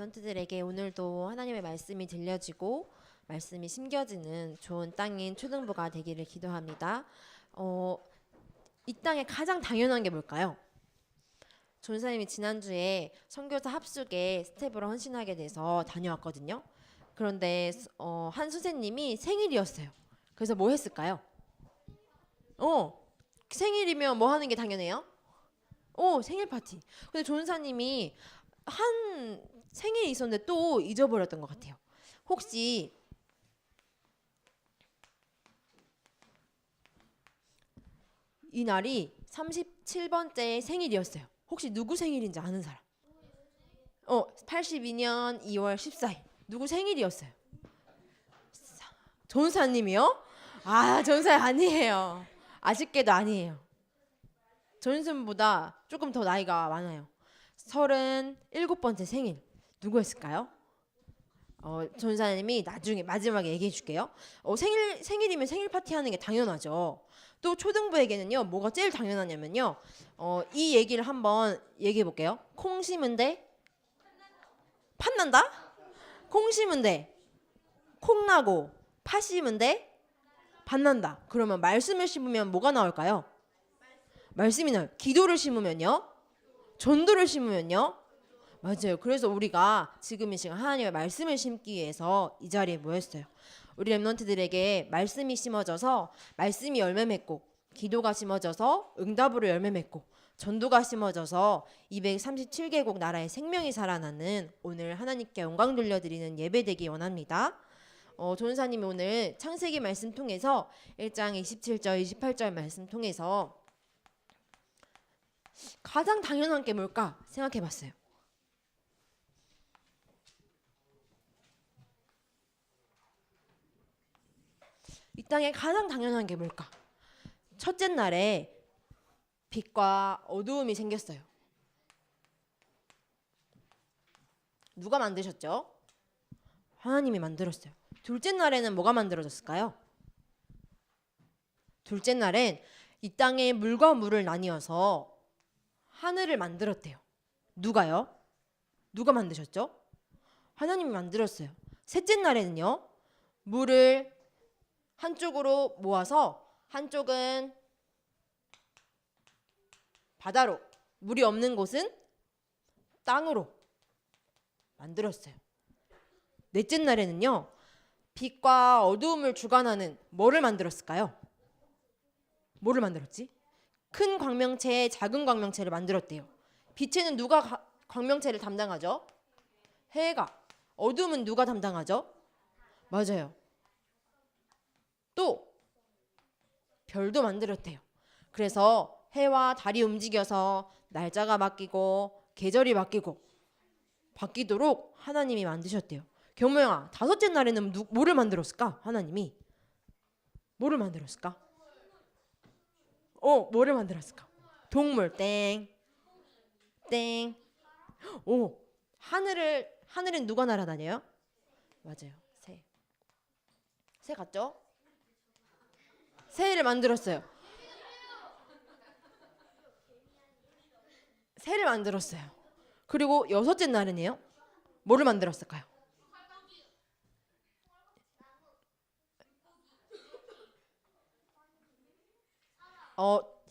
랩런트들에게 오늘도 하나님의 말씀이 들려지고 말씀이 심겨지는 좋은 땅인 초등부가 되기를 기도합니다. 이 땅에 가장 당연한 게 뭘까요? 전사님이 지난주에 선교사 합숙에 스텝으로 헌신하게 돼서 다녀왔거든요. 그런데 한 선생님이 생일이었어요. 그래서 뭐 했을까요? 생일이면 뭐 하는 게 당연해요? 생일 파티. 근데 전사님이 한 생일이 있었는데 또 잊어버렸던 것 같아요. 혹시 이 날이 37번째 생일이었어요. 혹시 누구 생일인지 아는 사람? 82년 2월 14일. 누구 생일이었어요? 전사님이요? 전사 아니에요. 아쉽게도 아니에요. 전순보다 조금 더 나이가 많아요. 37번째 생일. 누구였을까요? 전사님이 나중에 마지막에 얘기해 줄게요. 생일이면 생일 파티 하는 게 당연하죠. 또 초등부에게는요, 뭐가 제일 당연하냐면요. 이 얘기를 한번 얘기해 볼게요. 콩 심은데 팥난다? 콩 심은데 콩 나고 팥 심은데 밭난다. 그러면 말씀을 심으면 뭐가 나올까요? 말씀이 나요. 기도를 심으면요? 전도를 심으면요? 맞아요. 그래서 우리가 지금 이 시간 하나님의 말씀을 심기 위해서 이 자리에 모였어요. 우리 랩런트들에게 말씀이 심어져서 말씀이 열매 맺고, 기도가 심어져서 응답으로 열매 맺고, 전도가 심어져서 237개국 나라의 생명이 살아나는 오늘 하나님께 영광 돌려드리는 예배 되기 원합니다. 전사님이 오늘 창세기 말씀 통해서 1장 27절 28절 말씀 통해서 가장 당연한 게 뭘까 생각해 봤어요. 이 땅에 가장 당연한 게 뭘까? 첫째 날에 빛과 어두움이 생겼어요. 누가 만드셨죠? 하나님이 만들었어요. 둘째 날에는 뭐가 만들어졌을까요? 둘째 날엔 이 땅에 물과 물을 나뉘어서 하늘을 만들었대요. 누가요? 누가 만드셨죠? 하나님이 만들었어요. 셋째 날에는요, 물을 한쪽으로 모아서 한쪽은 바다로, 물이 없는 곳은 땅으로 만들었어요. 넷째 날에는요, 빛과 어두움을 주관하는 뭐를 만들었을까요? 뭐를 만들었지? 큰 광명체에 작은 광명체를 만들었대요. 빛에는 누가 광명체를 담당하죠? 해가. 어둠은 누가 담당하죠? 맞아요. 또 별도 만들었대요. 그래서 해와 달이 움직여서 날짜가 바뀌고 계절이 바뀌도록 하나님이 만드셨대요. 경모영아, 다섯째 날에는 뭐를 만들었을까? 하나님이 뭐를 만들었을까? 뭐를 만들었을까? 동물 땡. 하늘은 누가 날아다녀요? 맞아요. 새 같죠? 새를 만들었어요. 새를 만들었어요. 그리고 여섯째 날은요? 뭐를 만들었을까요?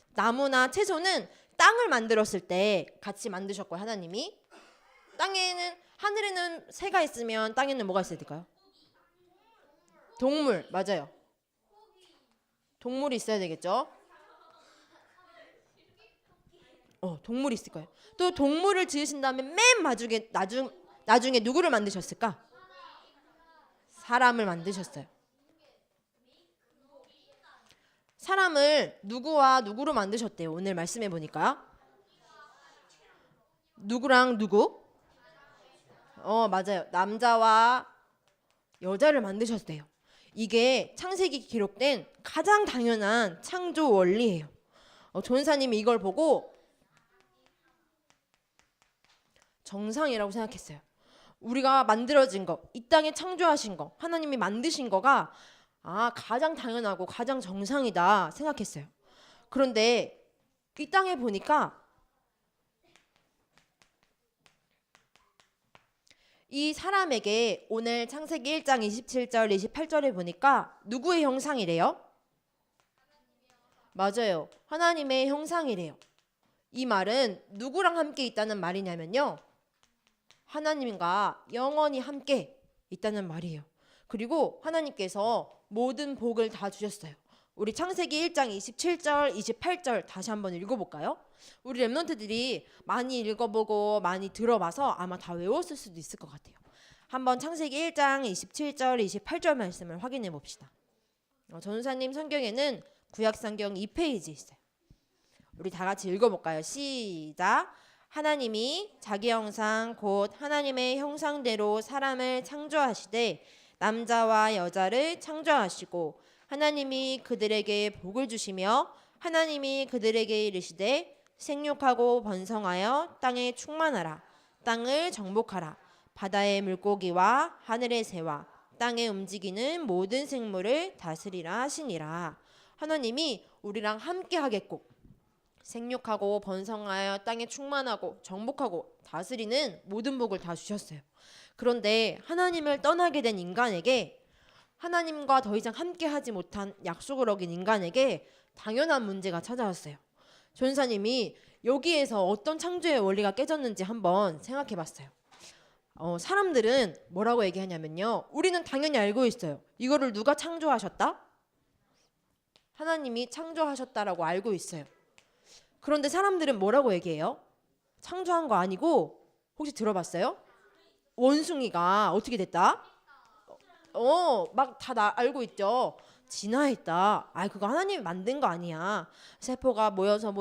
나무나 채소는 땅을 만들었을 때 같이 만드셨고요. 하나님이 하늘에는 새가 있으면 땅에는 뭐가 있어야 될까요? 동물, 맞아요. 동물이 있어야 되겠죠? 동물이 있을 거예요. 또 동물을 지으신 다음에 맨 나중에 누구를 만드셨을까? 사람을 만드셨어요. 사람을 누구와 누구로 만드셨대요? 오늘 말씀해 보니까요. 누구랑 누구? 맞아요. 남자와 여자를 만드셨대요. 이게 창세기 기록된 가장 당연한 창조 원리예요. 전사님이 이걸 보고 정상이라고 생각했어요. 우리가 만들어진 거, 이 땅에 창조하신 거, 하나님이 만드신 거가 가장 당연하고 가장 정상이다 생각했어요. 그런데 이 땅에 보니까 이 사람에게 오늘 창세기 1장 27절 28절에 보니까 누구의 형상이래요? 맞아요. 하나님의 형상이래요. 이 말은 누구랑 함께 있다는 말이냐면요. 하나님과 영원히 함께 있다는 말이에요. 그리고 하나님께서 모든 복을 다 주셨어요. 우리 창세기 1장 27절 28절 다시 한번 읽어볼까요? 우리 랩런트들이 많이 읽어보고 많이 들어봐서 아마 다 외웠을 수도 있을 것 같아요. 한번 창세기 1장 27절 28절 말씀을 확인해 봅시다. 전우사님 성경에는 구약성경 2페이지 있어요. 우리 다 같이 읽어볼까요? 시작. 하나님이 자기 형상 곧 하나님의 형상대로 사람을 창조하시되 남자와 여자를 창조하시고 하나님이 그들에게 복을 주시며 하나님이 그들에게 이르시되 생육하고 번성하여 땅에 충만하라. 땅을 정복하라. 바다의 물고기와 하늘의 새와 땅에 움직이는 모든 생물을 다스리라 하시니라. 하나님이 우리랑 함께 하겠고 생육하고 번성하여 땅에 충만하고 정복하고 다스리는 모든 복을 다 주셨어요. 그런데 하나님을 떠나게 된 인간에게, 하나님과 더 이상 함께 하지 못한 약속을 어긴 인간에게 당연한 문제가 찾아왔어요. 전사님이 여기에서 어떤 창조의 원리가 깨졌는지 한번 생각해 봤어요. 사람들은 뭐라고 얘기하냐면요. 우리는 당연히 알고 있어요. 이거를 누가 창조하셨다? 하나님이 창조하셨다라고 알고 있어요. 그런데 사람들은 뭐라고 얘기해요? 창조한 거 아니고, 혹시 들어봤어요? 원숭이가 어떻게 됐다? 막 다 알고 있죠. 진화했다. 그거 하나님이 만든 거 아니야. 세포가 모여서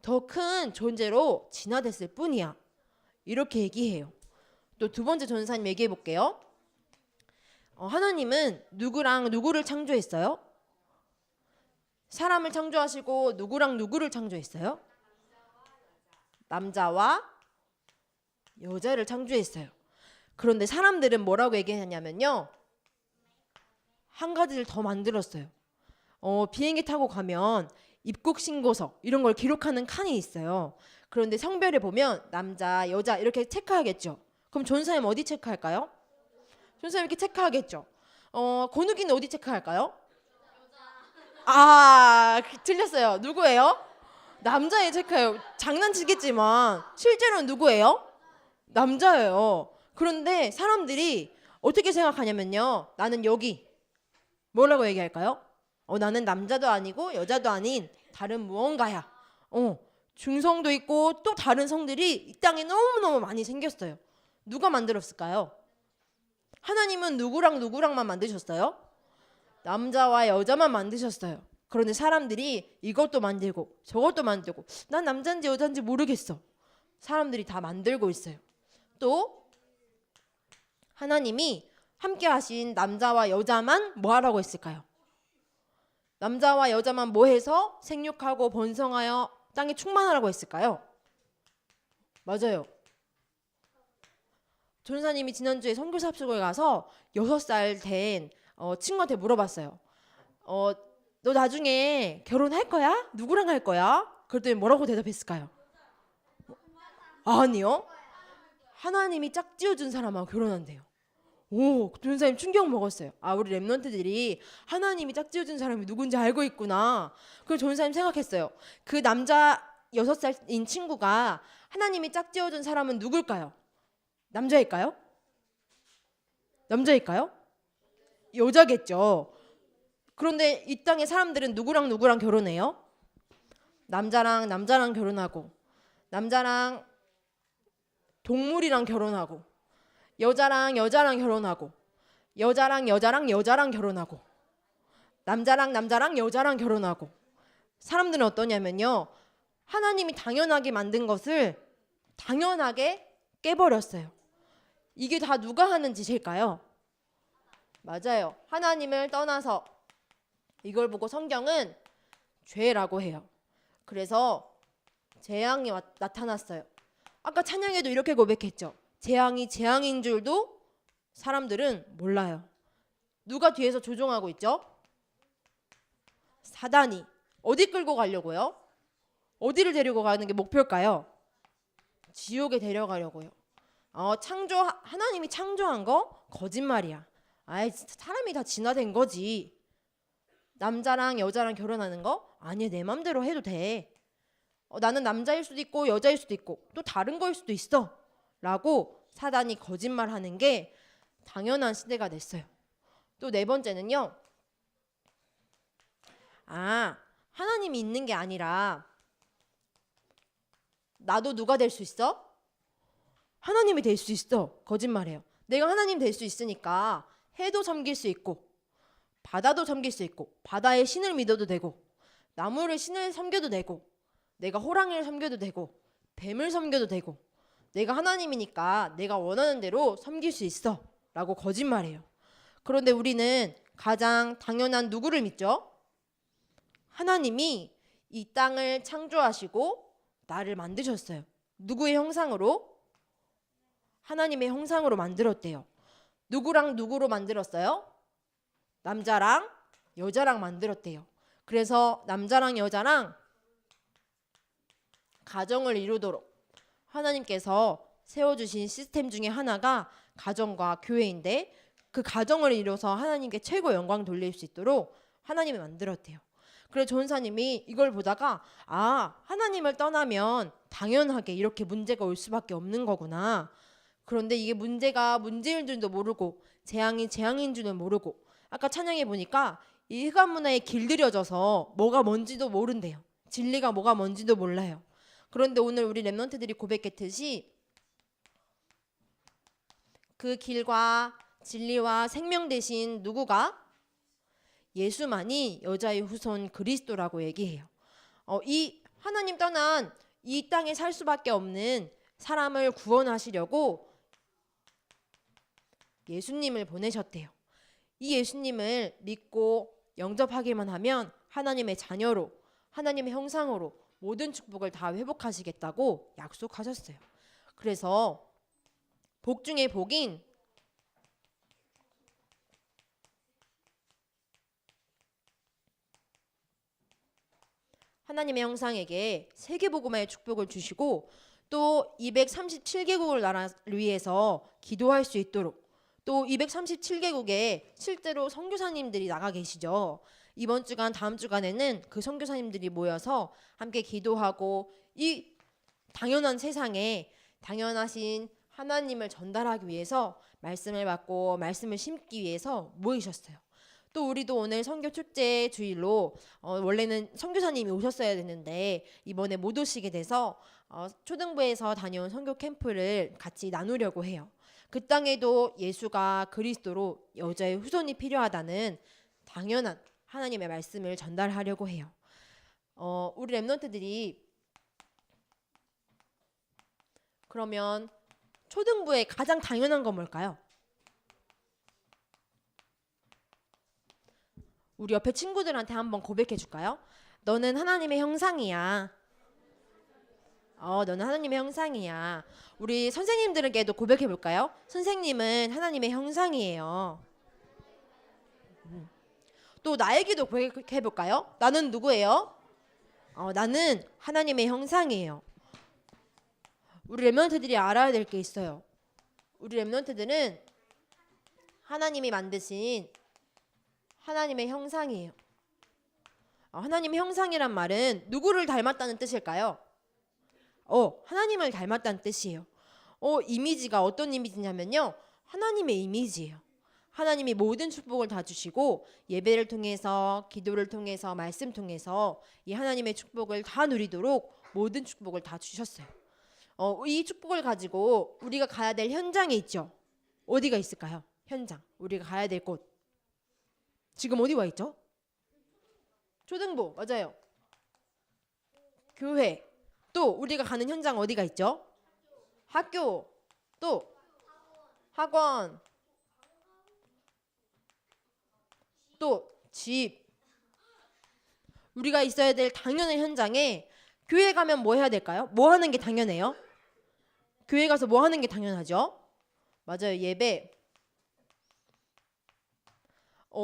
더 큰 존재로 진화됐을 뿐이야. 이렇게 얘기해요. 또 두 번째 전사님 얘기해 볼게요. 하나님은 누구랑 누구를 창조했어요? 사람을 창조하시고 누구랑 누구를 창조했어요? 남자와 여자를 창조했어요. 그런데 사람들은 뭐라고 얘기하냐면요. 한 가지를 더 만들었어요. 비행기 타고 가면 입국 신고서 이런 걸 기록하는 칸이 있어요. 그런데 성별에 보면 남자, 여자 이렇게 체크하겠죠. 그럼 전사님 어디 체크할까요? 전사님 이렇게 체크하겠죠. 권욱이는 어디 체크할까요? 틀렸어요. 누구예요? 남자에 체크해요. 장난치겠지만 실제로는 누구예요? 남자예요. 그런데 사람들이 어떻게 생각하냐면요. 나는 여기 뭐라고 얘기할까요? 나는 남자도 아니고 여자도 아닌 다른 무언가야. 중성도 있고 또 다른 성들이 이 땅에 너무너무 많이 생겼어요. 누가 만들었을까요? 하나님은 누구랑 누구랑만 만드셨어요? 남자와 여자만 만드셨어요. 그런데 사람들이 이것도 만들고 저것도 만들고 난 남자인지 여자인지 모르겠어. 사람들이 다 만들고 있어요. 또 하나님이 함께 하신 남자와 여자만 뭐 하라고 했을까요? 남자와 여자만 뭐 해서 생육하고 번성하여 땅에 충만하라고 했을까요? 맞아요. 전사님이 지난주에 선교사 합숙을 가서 6살 된 친구한테 물어봤어요. 너 나중에 결혼할 거야? 누구랑 할 거야? 그랬더니 뭐라고 대답했을까요? 아니요. 하나님이 짝지어준 사람하고 결혼한대요. 전사님 충격 먹었어요. 우리 랩런트들이 하나님이 짝지어준 사람이 누군지 알고 있구나. 그래서 전사님 생각했어요. 그 남자 6살인 친구가 하나님이 짝지어준 사람은 누굴까요? 남자일까요? 남자일까요? 여자겠죠. 그런데 이 땅의 사람들은 누구랑 누구랑 결혼해요? 남자랑 남자랑 결혼하고, 남자랑 동물이랑 결혼하고, 여자랑 여자랑 결혼하고, 여자랑 여자랑 여자랑 결혼하고, 남자랑 남자랑 여자랑 결혼하고. 사람들은 어떠냐면요. 하나님이 당연하게 만든 것을 당연하게 깨버렸어요. 이게 다 누가 하는 짓일까요? 맞아요. 하나님을 떠나서. 이걸 보고 성경은 죄라고 해요. 그래서 재앙이 나타났어요. 아까 찬양에도 이렇게 고백했죠. 재앙이 재앙인 줄도 사람들은 몰라요. 누가 뒤에서 조종하고 있죠? 사단이. 어디 끌고 가려고요? 어디를 데리고 가는 게 목표일까요? 지옥에 데려가려고요. 하나님이 창조한 거 거짓말이야. 아이, 진짜 사람이 다 진화된 거지. 남자랑 여자랑 결혼하는 거? 아니, 내 맘대로 해도 돼. 나는 남자일 수도 있고 여자일 수도 있고 또 다른 거일 수도 있어. 라고 사단이 거짓말하는 게 당연한 시대가 됐어요. 또 네 번째는요. 하나님이 있는 게 아니라 나도 누가 될 수 있어? 하나님이 될 수 있어. 거짓말해요. 내가 하나님 될 수 있으니까 해도 섬길 수 있고 바다도 섬길 수 있고 바다의 신을 믿어도 되고 나무를 신을 섬겨도 되고 내가 호랑이를 섬겨도 되고 뱀을 섬겨도 되고 내가 하나님이니까 내가 원하는 대로 섬길 수 있어 라고 거짓말해요. 그런데 우리는 가장 당연한 누구를 믿죠? 하나님이 이 땅을 창조하시고 나를 만드셨어요. 누구의 형상으로? 하나님의 형상으로 만들었대요. 누구랑 누구로 만들었어요? 남자랑 여자랑 만들었대요. 그래서 남자랑 여자랑 가정을 이루도록 하나님께서 세워주신 시스템 중에 하나가 가정과 교회인데 그 가정을 이뤄서 하나님께 최고 영광 돌릴 수 있도록 하나님이 만들었대요. 그래서 조은사님이 이걸 보다가 하나님을 떠나면 당연하게 이렇게 문제가 올 수밖에 없는 거구나. 그런데 이게 문제가 문제인 줄도 모르고 재앙이 재앙인 줄은 모르고 아까 찬양해 보니까 이 흑암 문화에 길들여져서 뭐가 뭔지도 모른대요. 진리가 뭐가 뭔지도 몰라요. 그런데 오늘 우리 랩런트들이 고백했듯이 그 길과 진리와 생명 대신 누구가? 예수만이 여자의 후손 그리스도라고 얘기해요. 이 하나님 떠난 이 땅에 살 수밖에 없는 사람을 구원하시려고 예수님을 보내셨대요. 이 예수님을 믿고 영접하기만 하면 하나님의 자녀로 하나님의 형상으로 모든 축복을 다 회복하시겠다고 약속하셨어요. 그래서 복 중에 복인 하나님의 형상에게 세계복음화의 축복을 주시고 또 237개국을 나라를 위해서 기도할 수 있도록 또 237개국에 실제로 선교사님들이 나가 계시죠. 이번 주간 다음 주간에는 그 선교사님들이 모여서 함께 기도하고 이 당연한 세상에 당연하신 하나님을 전달하기 위해서 말씀을 받고 말씀을 심기 위해서 모이셨어요. 또 우리도 오늘 선교 축제 주일로 원래는 선교사님이 오셨어야 되는데 이번에 못 오시게 돼서 초등부에서 다녀온 선교 캠프를 같이 나누려고 해요. 그 땅에도 예수가 그리스도로 여자의 후손이 필요하다는 당연한 하나님의 말씀을 전달하려고 해요. 우리 랩런트들이 그러면 초등부에 가장 당연한 건 뭘까요? 우리 옆에 친구들한테 한번 고백해 줄까요? 너는 하나님의 형상이야. 너는 하나님의 형상이야. 우리 선생님들에게도 고백해 볼까요? 선생님은 하나님의 형상이에요. 또 나에게도 고백해 볼까요? 나는 누구예요? 나는 하나님의 형상이에요. 우리 랩런트들이 알아야 될 게 있어요. 우리 랩런트들은 하나님이 만드신 하나님의 형상이에요. 하나님의 형상이란 말은 누구를 닮았다는 뜻일까요? 하나님을 닮았다는 뜻이에요. 이미지가 어떤 이미지냐면요. 하나님의 이미지예요. 하나님이 모든 축복을 다 주시고 예배를 통해서 기도를 통해서 말씀 통해서 이 하나님의 축복을 다 누리도록 모든 축복을 다 주셨어요. 이 축복을 가지고 우리가 가야 될 현장에 있죠. 어디가 있을까요? 현장. 우리가 가야 될 곳. 지금 어디 와 있죠? 초등부. 맞아요. 교회. 또 우리가 가는 현장 어디가 있죠? 학교. 또 학원. 또 집. 우리가 있어야 될 당연한 현장에 교회 가면 뭐 해야 될까요? 뭐 하는 게 당연해요? 교회 가서 뭐 하는 게 당연하죠? 맞아요. 예배.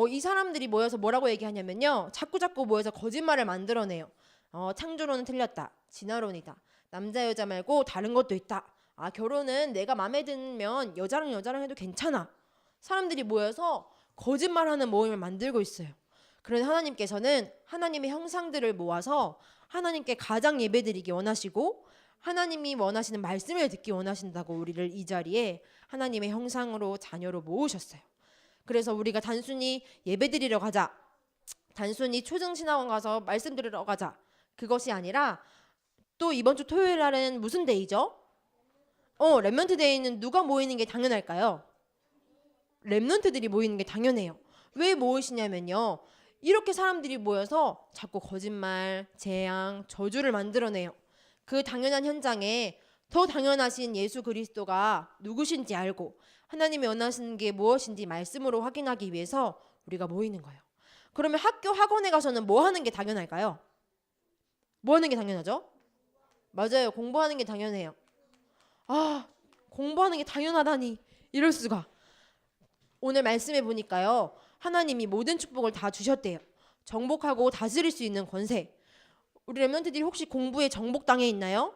이 사람들이 모여서 뭐라고 얘기하냐면요. 자꾸 모여서 거짓말을 만들어내요. 창조론은 틀렸다. 진화론이다. 남자 여자 말고 다른 것도 있다. 아, 결혼은 내가 마음에 들면 여자랑 여자랑 해도 괜찮아. 사람들이 모여서 거짓말하는 모임을 만들고 있어요. 그런데 하나님께서는 하나님의 형상들을 모아서 하나님께 가장 예배드리기 원하시고 하나님이 원하시는 말씀을 듣기 원하신다고 우리를 이 자리에 하나님의 형상으로 자녀로 모으셨어요. 그래서 우리가 단순히 예배드리러 가자, 단순히 초정신학원 가서 말씀 들으러 가자, 그것이 아니라 또 이번 주 토요일 날은 무슨 데이죠? 렘넌트 데이는 누가 모이는 게 당연할까요? 렘넌트들이 모이는 게 당연해요. 왜 모이시냐면요, 이렇게 사람들이 모여서 자꾸 거짓말, 재앙, 저주를 만들어내요. 그 당연한 현장에 더 당연하신 예수 그리스도가 누구신지 알고 하나님이 원하시는 게 무엇인지 말씀으로 확인하기 위해서 우리가 모이는 거예요. 그러면 학교 학원에 가서는 뭐 하는 게 당연할까요? 뭐 하는 게 당연하죠? 맞아요. 공부하는 게 당연해요. 아, 공부하는 게 당연하다니, 이럴 수가. 오늘 말씀해 보니까요, 하나님이 모든 축복을 다 주셨대요. 정복하고 다스릴 수 있는 권세. 우리 렘넌트들이 혹시 공부에 정복당해 있나요?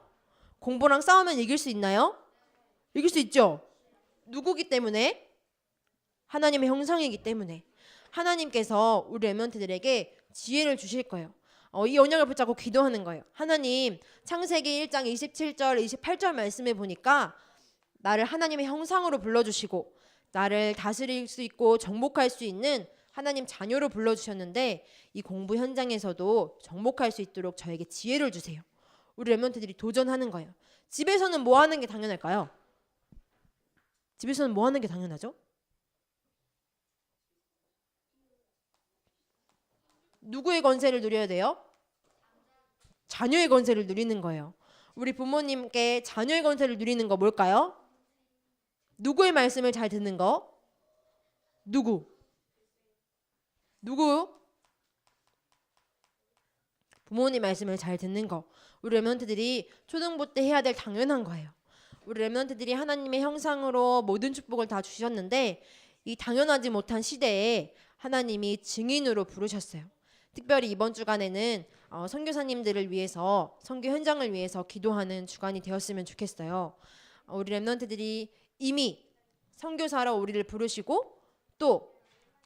공부랑 싸우면 이길 수 있나요? 이길 수 있죠. 누구기 때문에? 하나님의 형상이기 때문에. 하나님께서 우리 렘넌트들에게 지혜를 주실 거예요. 이 언약을 붙잡고 기도하는 거예요. 하나님, 창세기 1장 27절 28절 말씀에 보니까 나를 하나님의 형상으로 불러주시고 나를 다스릴 수 있고 정복할 수 있는 하나님 자녀로 불러주셨는데 이 공부 현장에서도 정복할 수 있도록 저에게 지혜를 주세요. 우리 렘넌트들이 도전하는 거예요. 집에서는 뭐 하는 게 당연할까요? 집에서는 뭐 하는 게 당연하죠? 누구의 권세를 누려야 돼요? 자녀의 권세를 누리는 거예요. 우리 부모님께 자녀의 권세를 누리는 거 뭘까요? 누구의 말씀을 잘 듣는 거? 누구? 부모님 말씀을 잘 듣는 거. 우리 렘넌트들이 초등부 때 해야 될 당연한 거예요. 우리 렘넌트들이 하나님의 형상으로 모든 축복을 다 주셨는데 이 당연하지 못한 시대에 하나님이 증인으로 부르셨어요. 특별히 이번 주간에는 선교사님들을 위해서, 선교 현장을 위해서 기도하는 주간이 되었으면 좋겠어요. 우리 렘넌트들이 이미 선교사로 우리를 부르시고 또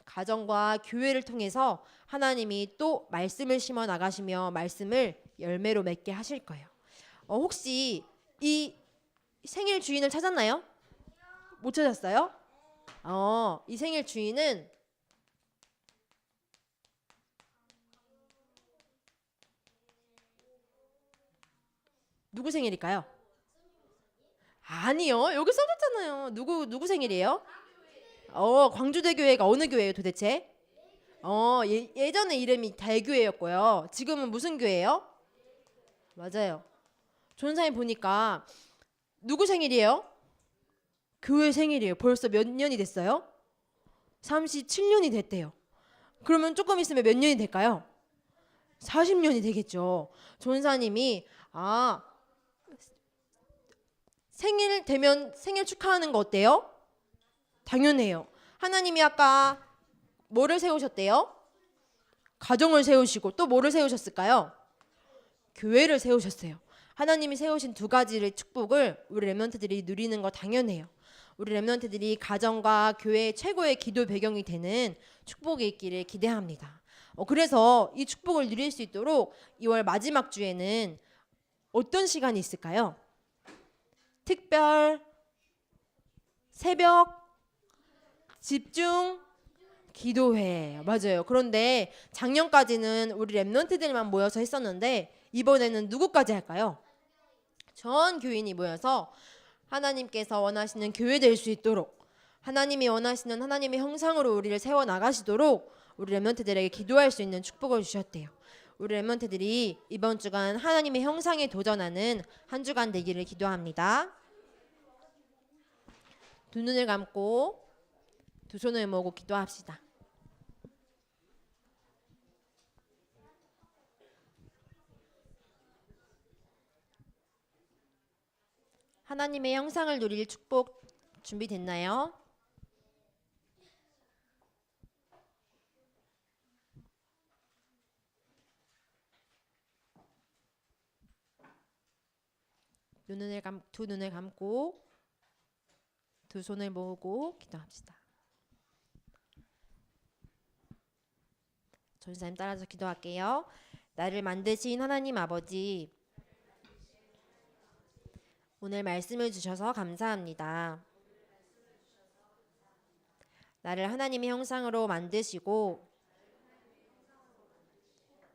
가정과 교회를 통해서 하나님이 또 말씀을 심어 나가시며 말씀을 열매로 맺게 하실 거예요. 혹시 이 생일 주인을 찾았나요? 못 찾았어요? 이 생일 주인은 누구 생일일까요? 아니요. 여기 써졌잖아요. 누구 생일이에요? 광주대교회가 어느 교회예요, 도대체? 예전에 이름이 대교회였고요. 지금은 무슨 교회예요? 맞아요. 전사님 보니까 누구 생일이에요? 교회 생일이에요. 벌써 몇 년이 됐어요? 37년이 됐대요. 그러면 조금 있으면 몇 년이 될까요? 40년이 되겠죠. 전사님이 생일 되면 생일 축하하는 거 어때요? 당연해요. 하나님이 아까 뭐를 세우셨대요? 가정을 세우시고 또 뭐를 세우셨을까요? 교회를 세우셨어요. 하나님이 세우신 두 가지의 축복을 우리 렘넌트들이 누리는 거 당연해요. 우리 렘넌트들이 가정과 교회의 최고의 기도 배경이 되는 축복이 있기를 기대합니다. 그래서 이 축복을 누릴 수 있도록 2월 마지막 주에는 어떤 시간이 있을까요? 특별, 새벽, 집중, 기도회. 맞아요. 그런데 작년까지는 우리 렘넌트들만 모여서 했었는데 이번에는 누구까지 할까요? 전 교인이 모여서 하나님께서 원하시는 교회 될 수 있도록 하나님이 원하시는 하나님의 형상으로 우리를 세워 나가시도록 우리 렘넌트들에게 기도할 수 있는 축복을 주셨대요. 우리 렘넌트들이 이번 주간 하나님의 형상에 도전하는 한 주간 되기를 기도합니다. 두 눈을 감고 두 손을 모으고 기도합시다. 하나님의 형상을 누릴 축복 준비됐나요? 두 눈을 감고 두 손을 모으고 기도합시다. 전사님 따라서 기도할게요. 나를 만드신 하나님 아버지, 오늘 말씀을 주셔서 감사합니다. 나를 하나님의 형상으로 만드시고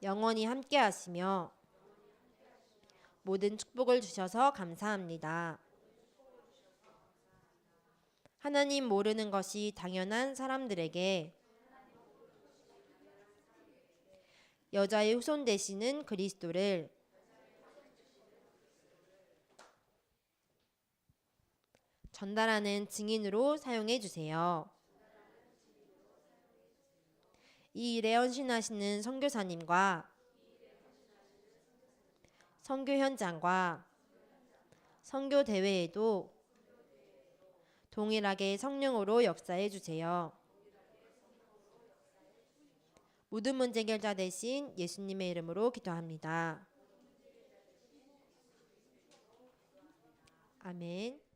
영원히 함께 하시며 모든 축복을 주셔서 감사합니다. 하나님 모르는 것이 당연한 사람들에게 여자의 후손 되시는 그리스도를 전달하는 증인으로 사용해 주세요. 이 일에 헌신하시는 선교사님과 선교 현장과 선교 대회에도 동일하게 성령으로 역사해 주세요. 모든 문제 해결자 되신 예수님의 이름으로 기도합니다. 아멘.